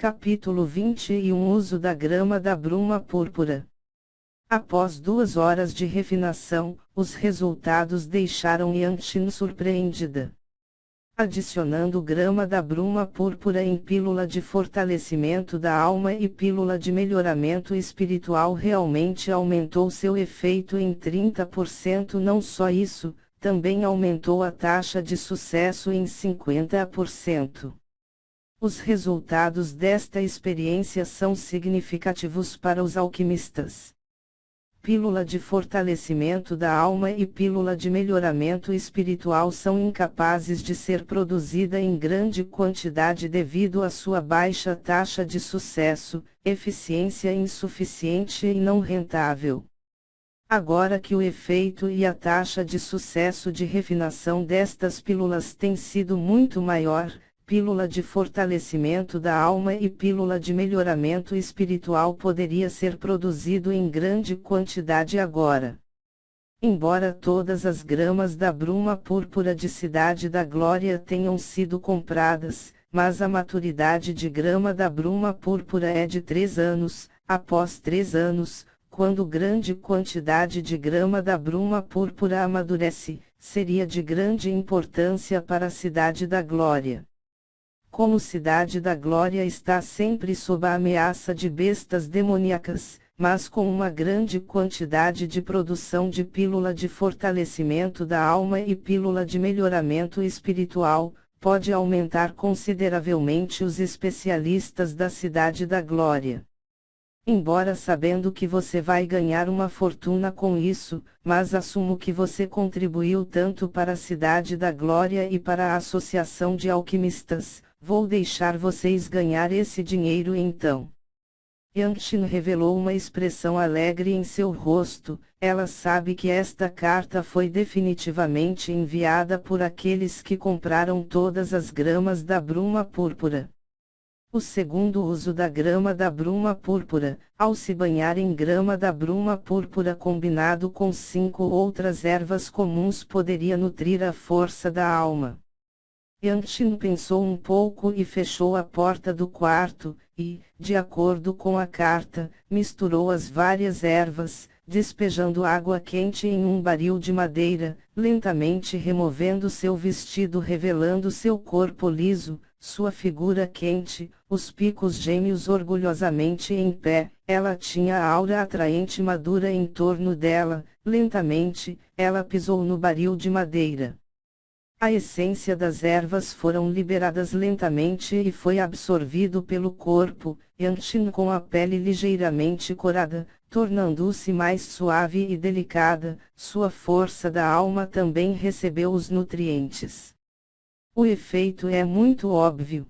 Capítulo 21 Uso da grama da bruma púrpura. Após 2 horas de refinação, os resultados deixaram Yanshin surpreendida. Adicionando grama da bruma púrpura em pílula de fortalecimento da alma e pílula de melhoramento espiritual realmente aumentou seu efeito em 30%. Não só isso, também aumentou a taxa de sucesso em 50%. Os resultados desta experiência são significativos para os alquimistas. Pílula de fortalecimento da alma e pílula de melhoramento espiritual são incapazes de ser produzida em grande quantidade devido à sua baixa taxa de sucesso, eficiência insuficiente e não rentável. Agora que o efeito e a taxa de sucesso de refinação destas pílulas tem sido muito maior, pílula de fortalecimento da alma e pílula de melhoramento espiritual poderia ser produzido em grande quantidade agora. Embora todas as gramas da bruma púrpura de Cidade da Glória tenham sido compradas, mas a maturidade de grama da bruma púrpura é de 3 anos. Após 3 anos, quando grande quantidade de grama da bruma púrpura amadurece, seria de grande importância para a Cidade da Glória. Como Cidade da Glória está sempre sob a ameaça de bestas demoníacas, mas com uma grande quantidade de produção de pílula de fortalecimento da alma e pílula de melhoramento espiritual, pode aumentar consideravelmente os especialistas da Cidade da Glória. Embora sabendo que você vai ganhar uma fortuna com isso, mas assumo que você contribuiu tanto para a Cidade da Glória e para a Associação de Alquimistas. Vou deixar vocês ganhar esse dinheiro então. Yanshin revelou uma expressão alegre em seu rosto. Ela sabe que esta carta foi definitivamente enviada por aqueles que compraram todas as gramas da bruma púrpura. O segundo uso da grama da bruma púrpura, ao se banhar em grama da bruma púrpura combinado com 5 outras ervas comuns, poderia nutrir a força da alma. Yanshin pensou um pouco e fechou a porta do quarto, e, de acordo com a carta, misturou as várias ervas, despejando água quente em um barril de madeira, lentamente removendo seu vestido, revelando seu corpo liso, sua figura quente, os picos gêmeos orgulhosamente em pé. Ela tinha a aura atraente madura em torno dela. Lentamente, ela pisou no barril de madeira. A essência das ervas foram liberadas lentamente e foi absorvido pelo corpo, Yanshin com a pele ligeiramente corada, tornando-se mais suave e delicada. Sua força da alma também recebeu os nutrientes. O efeito é muito óbvio.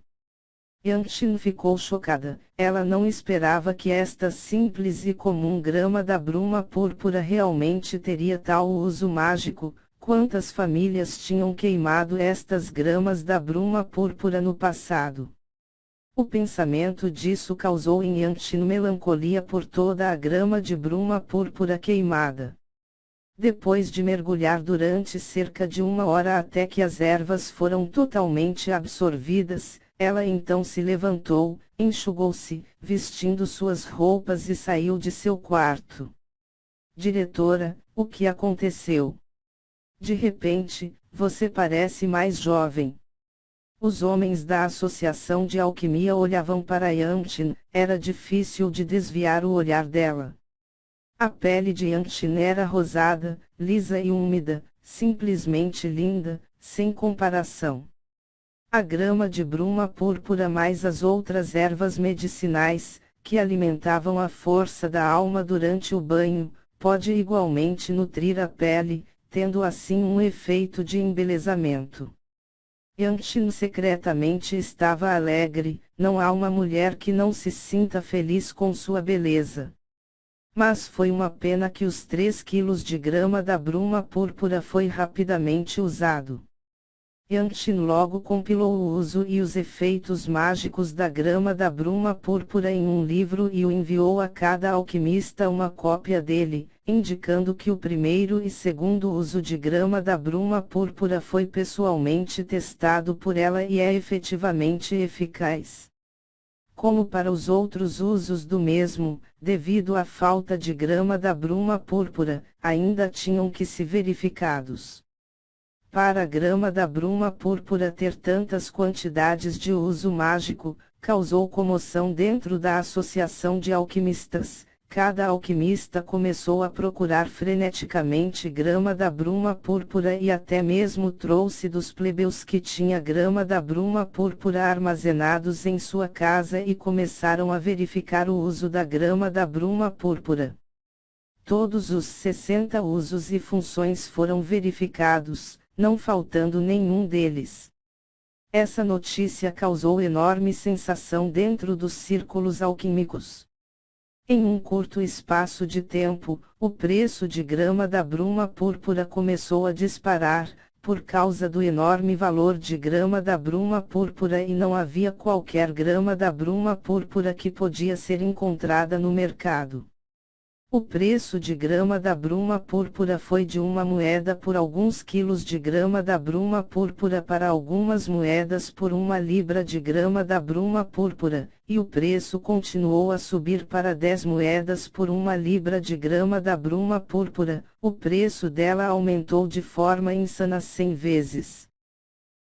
Yanshin ficou chocada. Ela não esperava que esta simples e comum grama da bruma púrpura realmente teria tal uso mágico. Quantas famílias tinham queimado estas gramas da bruma púrpura no passado? O pensamento disso causou em Yanshin melancolia por toda a grama de bruma púrpura queimada. Depois de mergulhar durante cerca de 1 hora até que as ervas foram totalmente absorvidas, ela então se levantou, enxugou-se, vestindo suas roupas e saiu de seu quarto. Diretora, o que aconteceu? De repente, você parece mais jovem. Os homens da Associação de Alquimia olhavam para Yanshin. Era difícil de desviar o olhar dela. A pele de Yanshin era rosada, lisa e úmida, simplesmente linda, sem comparação. A grama de bruma púrpura mais as outras ervas medicinais, que alimentavam a força da alma durante o banho, pode igualmente nutrir a pele, tendo assim um efeito de embelezamento. Yanshin secretamente estava alegre. Não há uma mulher que não se sinta feliz com sua beleza. Mas foi uma pena que os 3 quilos de grama da bruma púrpura foi rapidamente usado. Yanshin logo compilou o uso e os efeitos mágicos da grama da bruma púrpura em um livro e o enviou a cada alquimista uma cópia dele, indicando que o primeiro e segundo uso de grama da bruma púrpura foi pessoalmente testado por ela e é efetivamente eficaz. Como para os outros usos do mesmo, devido à falta de grama da bruma púrpura, ainda tinham que se verificados. Para a grama da bruma púrpura ter tantas quantidades de uso mágico, causou comoção dentro da associação de alquimistas. Cada alquimista começou a procurar freneticamente grama da bruma púrpura e até mesmo trouxe dos plebeus que tinha grama da bruma púrpura armazenados em sua casa e começaram a verificar o uso da grama da bruma púrpura. Todos os 60 usos e funções foram verificados, não faltando nenhum deles. Essa notícia causou enorme sensação dentro dos círculos alquímicos. Em um curto espaço de tempo, o preço de grama da bruma púrpura começou a disparar, por causa do enorme valor de grama da bruma púrpura e não havia qualquer grama da bruma púrpura que podia ser encontrada no mercado. O preço de grama da bruma púrpura foi de uma moeda por alguns quilos de grama da bruma púrpura para algumas moedas por 1 libra de grama da bruma púrpura, e o preço continuou a subir para 10 moedas por 1 libra de grama da bruma púrpura. O preço dela aumentou de forma insana 100 vezes.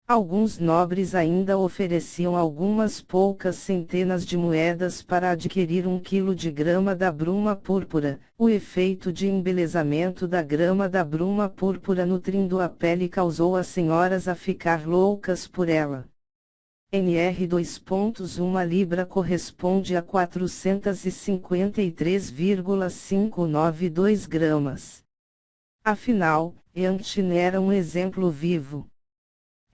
Alguns nobres ainda ofereciam algumas poucas centenas de moedas para adquirir 1 quilo de grama da bruma púrpura. O efeito de embelezamento da grama da bruma púrpura nutrindo a pele causou as senhoras a ficar loucas por ela. NR 2.1 libra corresponde a 453,592 gramas. Afinal, Yanchin era um exemplo vivo.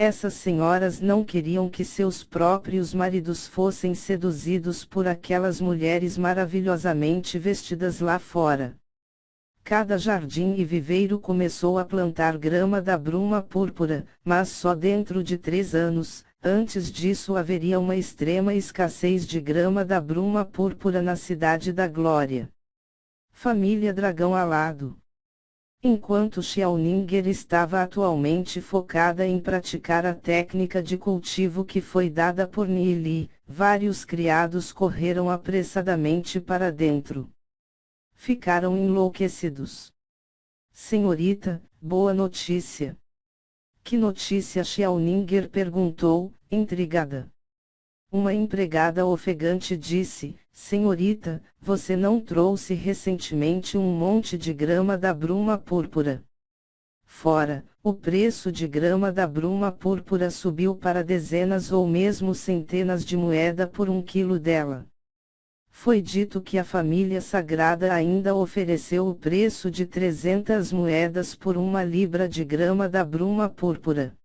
Essas senhoras não queriam que seus próprios maridos fossem seduzidos por aquelas mulheres maravilhosamente vestidas lá fora. Cada jardim e viveiro começou a plantar grama da bruma púrpura, mas só dentro de 3 anos. Antes disso haveria uma extrema escassez de grama da bruma púrpura na Cidade da Glória. Família Dragão Alado. Enquanto Xiaoninger estava atualmente focada em praticar a técnica de cultivo que foi dada por Nili, vários criados correram apressadamente para dentro. Ficaram enlouquecidos. Senhorita, boa notícia. Que notícia? Xiaoninger perguntou, intrigada. Uma empregada ofegante disse: Senhorita, você não trouxe recentemente um monte de grama da bruma púrpura? Fora, o preço de grama da bruma púrpura subiu para dezenas ou mesmo centenas de moedas por 1 quilo dela. Foi dito que a família sagrada ainda ofereceu o preço de 300 moedas por 1 libra de grama da bruma púrpura.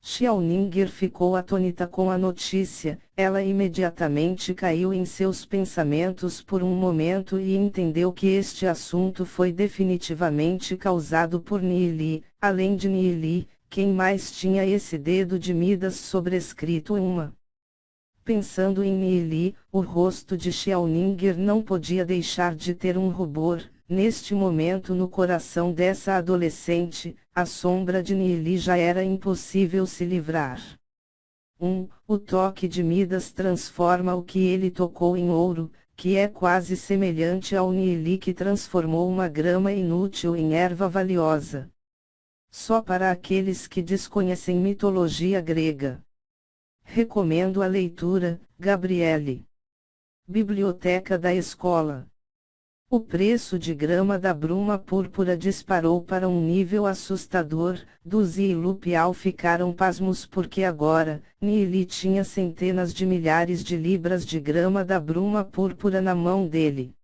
Xiaoninger ficou atônita com a notícia. Ela imediatamente caiu em seus pensamentos por um momento e entendeu que este assunto foi definitivamente causado por Nili. Além de Nili, quem mais tinha esse dedo de Midas sobrescrito em uma? Pensando em Nili, o rosto de Xiaoninger não podia deixar de ter um rubor. Neste momento no coração dessa adolescente, a sombra de Nili já era impossível se livrar. O toque de Midas transforma o que ele tocou em ouro, que é quase semelhante ao Nili que transformou uma grama inútil em erva valiosa. Só para aqueles que desconhecem mitologia grega. Recomendo a leitura, Gabriele. Biblioteca da Escola. O preço de grama da bruma púrpura disparou para um nível assustador. Duzi e Lupial ficaram pasmos porque agora, Nili tinha centenas de milhares de libras de grama da bruma púrpura na mão dele.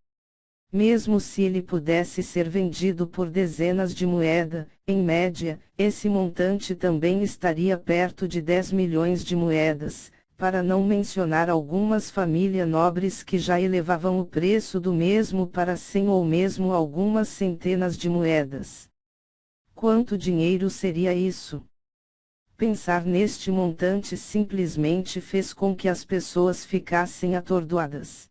Mesmo se ele pudesse ser vendido por dezenas de moedas, em média, esse montante também estaria perto de 10 milhões de moedas. Para não mencionar algumas famílias nobres que já elevavam o preço do mesmo para 100 ou mesmo algumas centenas de moedas. Quanto dinheiro seria isso? Pensar neste montante simplesmente fez com que as pessoas ficassem atordoadas.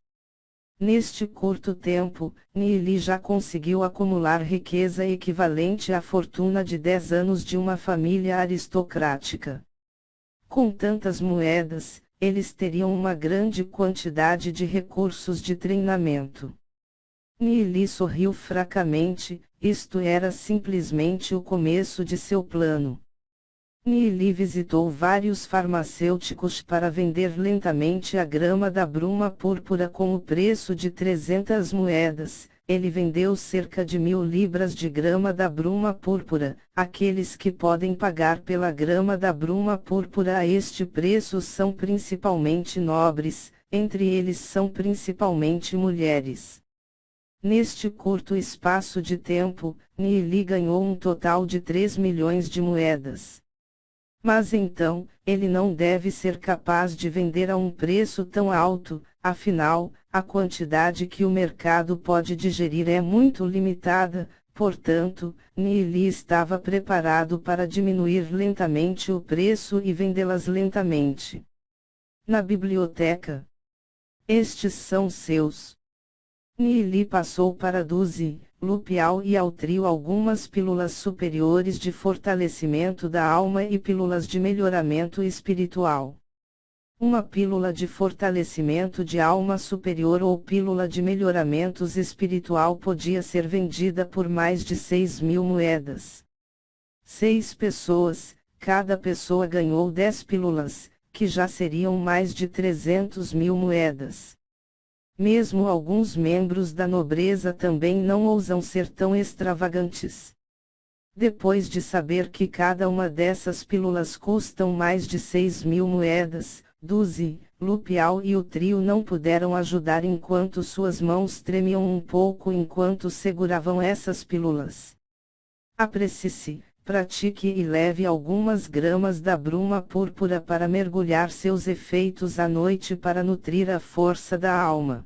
Neste curto tempo, Nili já conseguiu acumular riqueza equivalente à fortuna de 10 anos de uma família aristocrática. Com tantas moedas, eles teriam uma grande quantidade de recursos de treinamento. Neely sorriu fracamente, isto era simplesmente o começo de seu plano. Neely visitou vários farmacêuticos para vender lentamente a grama da bruma púrpura com o preço de 300 moedas. Ele vendeu cerca de 1000 libras de grama da bruma púrpura. Aqueles que podem pagar pela grama da bruma púrpura a este preço são principalmente nobres, entre eles são principalmente mulheres. Neste curto espaço de tempo, Neely ganhou um total de 3 milhões de moedas. Mas então, ele não deve ser capaz de vender a um preço tão alto, afinal, a quantidade que o mercado pode digerir é muito limitada, portanto, Neely estava preparado para diminuir lentamente o preço e vendê-las lentamente. Na biblioteca. Estes são seus. Neely passou para Duzi, Lupial e ao trio algumas pílulas superiores de fortalecimento da alma e pílulas de melhoramento espiritual. Uma pílula de fortalecimento de alma superior ou pílula de melhoramentos espiritual podia ser vendida por mais de 6.000 moedas. 6 pessoas, cada pessoa ganhou 10 pílulas, que já seriam mais de 300.000 moedas. Mesmo alguns membros da nobreza também não ousam ser tão extravagantes. Depois de saber que cada uma dessas pílulas custam mais de 6.000 moedas, Duzi, Lupial e o trio não puderam ajudar enquanto suas mãos tremiam um pouco enquanto seguravam essas pílulas. Apresse-se, pratique e leve algumas gramas da bruma púrpura para mergulhar seus efeitos à noite para nutrir a força da alma.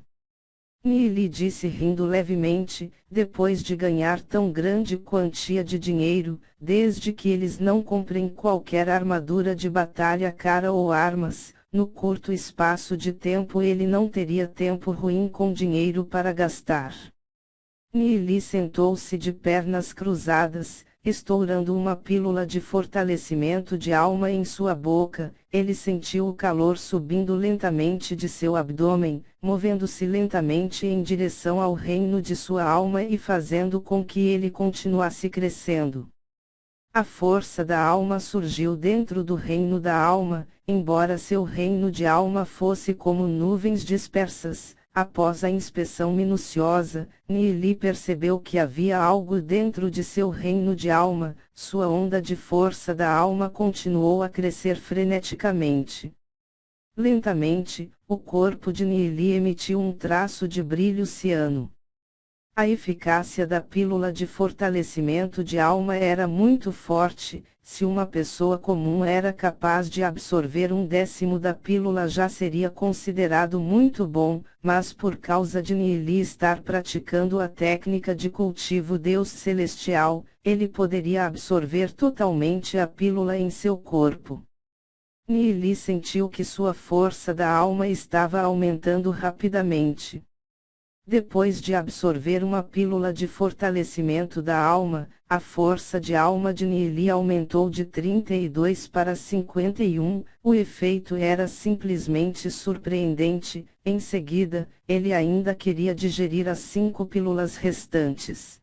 Neely disse rindo levemente, depois de ganhar tão grande quantia de dinheiro, desde que eles não comprem qualquer armadura de batalha cara ou armas, no curto espaço de tempo ele não teria tempo ruim com dinheiro para gastar. Neely sentou-se de pernas cruzadas, estourando uma pílula de fortalecimento de alma em sua boca. Ele sentiu o calor subindo lentamente de seu abdômen, movendo-se lentamente em direção ao reino de sua alma e fazendo com que ele continuasse crescendo. A força da alma surgiu dentro do reino da alma, embora seu reino de alma fosse como nuvens dispersas. Após a inspeção minuciosa, Neely percebeu que havia algo dentro de seu reino de alma. Sua onda de força da alma continuou a crescer freneticamente. Lentamente, o corpo de Neely emitiu um traço de brilho ciano. A eficácia da pílula de fortalecimento de alma era muito forte. Se uma pessoa comum era capaz de absorver 1/10 da pílula já seria considerado muito bom, mas por causa de Neely estar praticando a técnica de cultivo Deus Celestial, ele poderia absorver totalmente a pílula em seu corpo. Neely sentiu que sua força da alma estava aumentando rapidamente. Depois de absorver uma pílula de fortalecimento da alma, a força de alma de Neely aumentou de 32 para 51, o efeito era simplesmente surpreendente. Em seguida, ele ainda queria digerir as 5 pílulas restantes.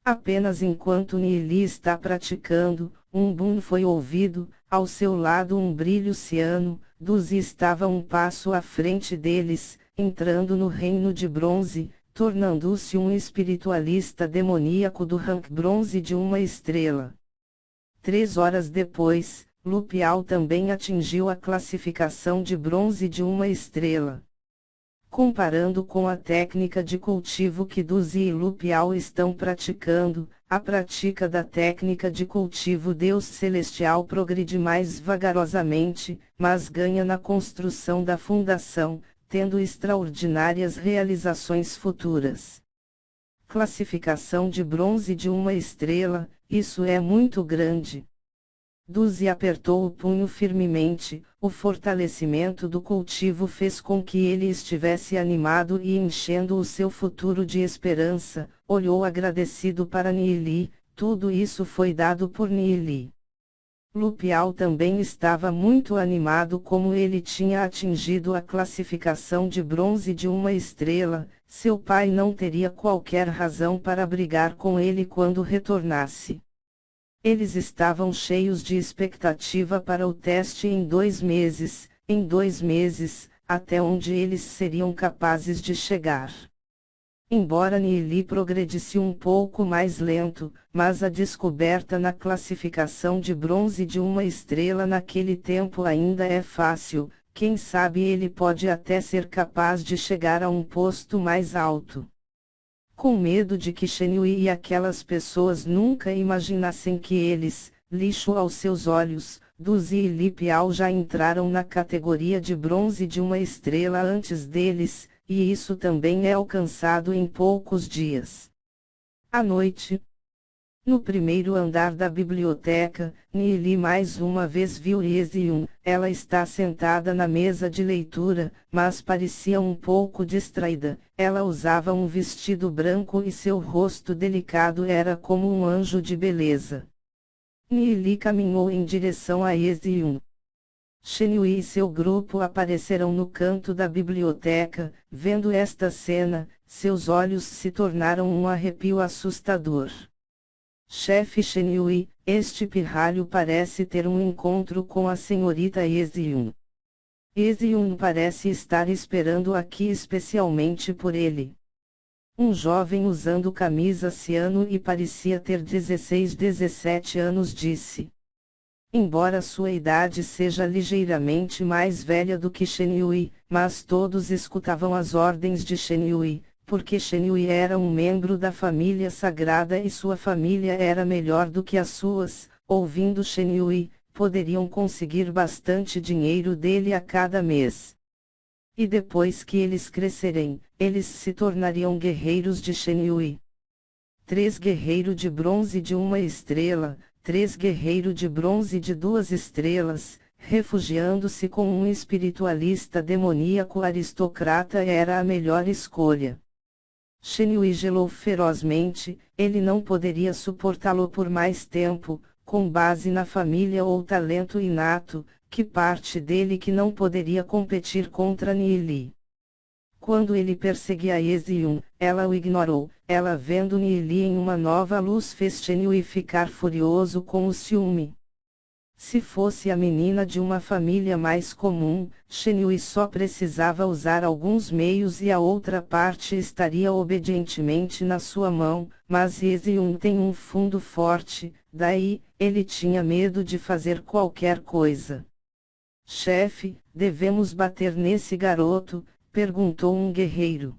Apenas enquanto Neely está praticando, um boom foi ouvido, ao seu lado um brilho ciano. Duzi estava um passo à frente deles, entrando no reino de bronze, tornando-se um espiritualista demoníaco do rank bronze de uma estrela. 3 horas depois, Lupial também atingiu a classificação de bronze de uma estrela. Comparando com a técnica de cultivo que Duzi e Lupial estão praticando, a prática da técnica de cultivo Deus Celestial progride mais vagarosamente, mas ganha na construção da fundação, tendo extraordinárias realizações futuras. Classificação de bronze de uma estrela, isso é muito grande. Duzi apertou o punho firmemente. O fortalecimento do cultivo fez com que ele estivesse animado e enchendo o seu futuro de esperança. Olhou agradecido para Neely. Tudo isso foi dado por Neely. Lupial também estava muito animado, como ele tinha atingido a classificação de bronze de uma estrela, seu pai não teria qualquer razão para brigar com ele quando retornasse. Eles estavam cheios de expectativa para o teste em 2 meses, até onde eles seriam capazes de chegar. Embora Neely progredisse um pouco mais lento, mas a descoberta na classificação de bronze de uma estrela naquele tempo ainda é fácil, quem sabe ele pode até ser capaz de chegar a um posto mais alto. Com medo de que Shenhui e aquelas pessoas nunca imaginassem que eles, lixo aos seus olhos, Duzi e Li Piao já entraram na categoria de bronze de uma estrela antes deles, e isso também é alcançado em poucos dias. À noite, no primeiro andar da biblioteca, Neely mais uma vez viu Yeziun. Ela está sentada na mesa de leitura, mas parecia um pouco distraída. Ela usava um vestido branco e seu rosto delicado era como um anjo de beleza. Neely caminhou em direção a Yeziun. Shenhui e seu grupo apareceram no canto da biblioteca. Vendo esta cena, seus olhos se tornaram um arrepio assustador. Chefe Shenhui, este pirralho parece ter um encontro com a senhorita Yeziun. Yeziun parece estar esperando aqui especialmente por ele. Um jovem usando camisa ciano e parecia ter 17 anos disse. Embora sua idade seja ligeiramente mais velha do que Shenhui, mas todos escutavam as ordens de Shenhui, porque Shenhui era um membro da família sagrada e sua família era melhor do que as suas. Ouvindo Shenhui, poderiam conseguir bastante dinheiro dele a cada mês. E depois que eles crescerem, eles se tornariam guerreiros de Shenhui. 3 guerreiro de bronze de uma estrela, 3 guerreiro de bronze de 2 estrelas, refugiando-se com um espiritualista demoníaco aristocrata era a melhor escolha. Shenhui gelou ferozmente, ele não poderia suportá-lo por mais tempo, com base na família ou talento inato, que parte dele que não poderia competir contra Neely. Quando ele perseguia Yeziun, ela o ignorou. Ela vendo Neely em uma nova luz fez Shenhui ficar furioso com o ciúme. Se fosse a menina de uma família mais comum, Shenhui só precisava usar alguns meios e a outra parte estaria obedientemente na sua mão, mas Yeziun tem um fundo forte, daí, ele tinha medo de fazer qualquer coisa. Chefe, devemos bater nesse garoto? Perguntou um guerreiro.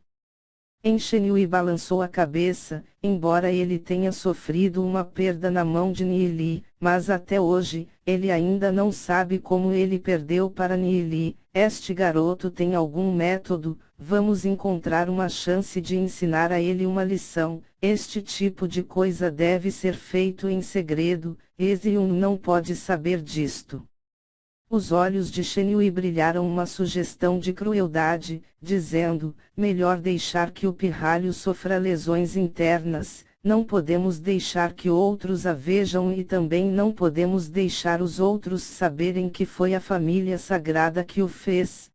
Shenhui balançou a cabeça, embora ele tenha sofrido uma perda na mão de Neely, mas até hoje, ele ainda não sabe como ele perdeu para Neely. Este garoto tem algum método, vamos encontrar uma chance de ensinar a ele uma lição. Este tipo de coisa deve ser feito em segredo, Yeziun não pode saber disto. Os olhos de Shenhui brilharam uma sugestão de crueldade, dizendo, melhor deixar que o pirralho sofra lesões internas, não podemos deixar que outros a vejam e também não podemos deixar os outros saberem que foi a família sagrada que o fez.